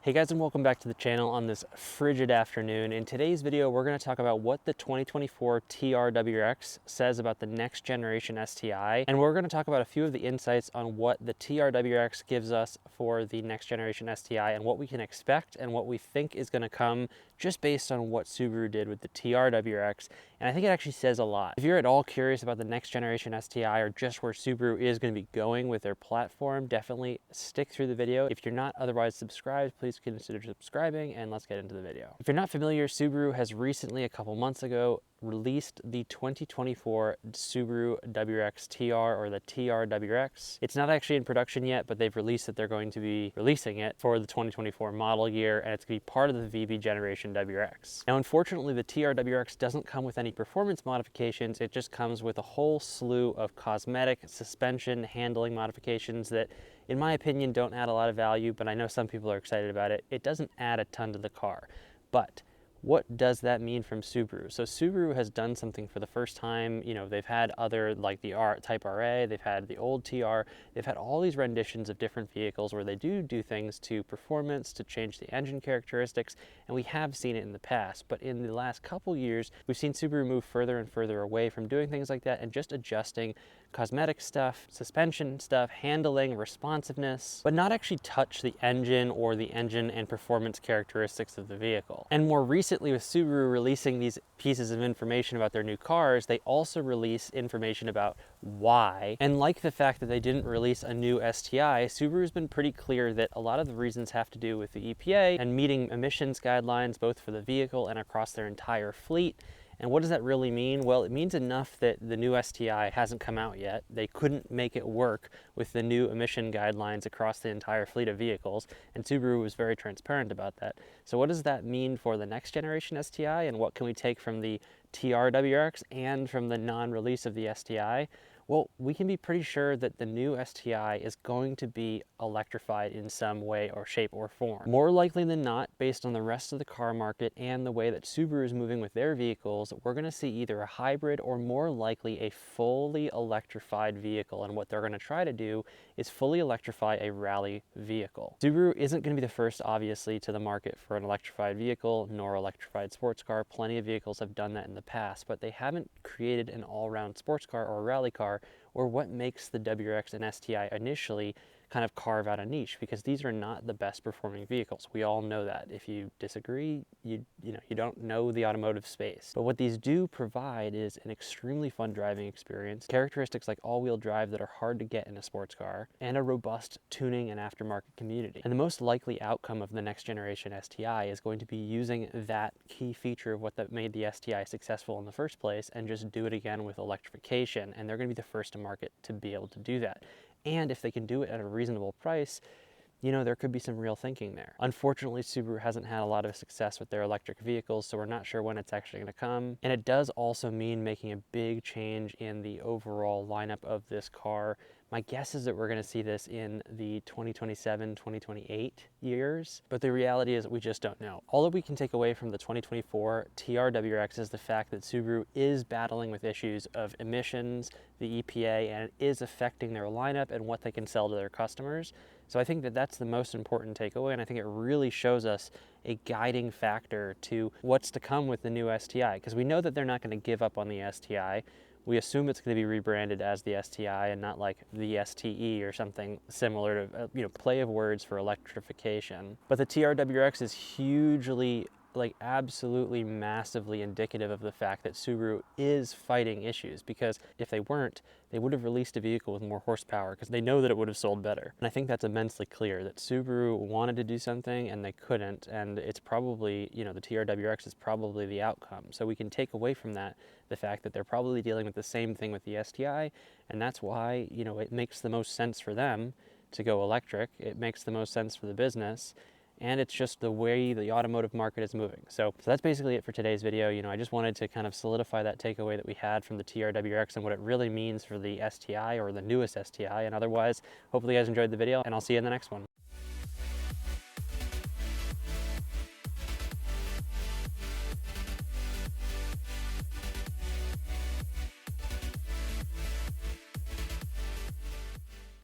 Hey guys, and welcome back to the channel on this frigid afternoon. In today's video, we're going to talk about what the 2024 TR WRX says about the next generation STI, and we're going to talk about a few of the insights on what the TR WRX gives us for the next generation STI and what we can expect and what we think is going to come just based on what Subaru did with the TR WRX. And I think it actually says a lot. If you're at all curious about the next generation STI or just where Subaru is going to be going with their platform, definitely stick through the video. If you're not otherwise subscribed, please consider subscribing, and let's get into the video. If you're not familiar, Subaru has recently, a couple months ago, released the 2024 Subaru WRX TR, or the TR WRX. It's not actually in production yet, but they've released that they're going to be releasing it for the 2024 model year, and it's going to be part of the VB generation WRX. Now, unfortunately, the TR WRX doesn't come with any performance modifications. It just comes with a whole slew of cosmetic, suspension, handling modifications that, in my opinion, don't add a lot of value, but I know some people are excited about it. It doesn't add a ton to the car, but what does that mean from Subaru? So Subaru has done something for the first time. You know, they've had other, like the Type RA, they've had the old TR, they've had all these renditions of different vehicles where they do things to performance, to change the engine characteristics, and we have seen it in the past. But in the last couple years, we've seen Subaru move further and further away from doing things like that and just adjusting cosmetic stuff, suspension stuff, handling, responsiveness, but not actually touch the engine or the engine and performance characteristics of the vehicle. And more recently, with Subaru releasing these pieces of information about their new cars, they also release information about why. And like the fact that they didn't release a new STI, Subaru's been pretty clear that a lot of the reasons have to do with the EPA and meeting emissions guidelines, both for the vehicle and across their entire fleet. And what does that really mean? Well, it means enough that the new STI hasn't come out yet. They couldn't make it work with the new emission guidelines across the entire fleet of vehicles, and Subaru was very transparent about that. So what does that mean for the next generation STI, and what can we take from the TR WRX and from the non-release of the STI? Well, we can be pretty sure that the new STI is going to be electrified in some way or shape or form. More likely than not, based on the rest of the car market and the way that Subaru is moving with their vehicles, we're going to see either a hybrid or more likely a fully electrified vehicle. And what they're going to try to do is fully electrify a rally vehicle. Subaru isn't going to be the first, obviously, to the market for an electrified vehicle, nor electrified sports car. Plenty of vehicles have done that in the past, but they haven't created an all-round sports car or a rally car, or what makes the WRX and STI initially kind of carve out a niche, because these are not the best performing vehicles. We all know that. If you disagree, you don't know the automotive space. But what these do provide is an extremely fun driving experience, characteristics like all-wheel drive that are hard to get in a sports car, and a robust tuning and aftermarket community. And the most likely outcome of the next generation STI is going to be using that key feature of what that made the STI successful in the first place and just do it again with electrification. And they're going to be the first to market to be able to do that. And if they can do it at a reasonable price, you know, there could be some real thinking there. Unfortunately, Subaru hasn't had a lot of success with their electric vehicles, so we're not sure when it's actually going to come. And it does also mean making a big change in the overall lineup of this car. My guess is that we're going to see this in the 2027, 2028 years, but the reality is we just don't know. All that we can take away from the 2024 TR WRX is the fact that Subaru is battling with issues of emissions, the EPA, and it is affecting their lineup and what they can sell to their customers. So I think that that's the most important takeaway, and I think it really shows us a guiding factor to what's to come with the new STI, because we know that they're not going to give up on the STI. We assume it's going to be rebranded as the STI and not like the STE or something similar to, play of words for electrification. But the TR WRX is hugely, absolutely massively indicative of the fact that Subaru is fighting issues, because if they weren't, they would have released a vehicle with more horsepower because they know that it would have sold better. And I think that's immensely clear that Subaru wanted to do something and they couldn't, and it's probably, the TR WRX is probably the outcome. So we can take away from that the fact that they're probably dealing with the same thing with the STI, and that's why, it makes the most sense for them to go electric. It makes the most sense for the business. And it's just the way the automotive market is moving. So that's basically it for today's video. I just wanted to kind of solidify that takeaway that we had from the TR WRX and what it really means for the STI, or the newest STI. And otherwise, hopefully you guys enjoyed the video, and I'll see you in the next one.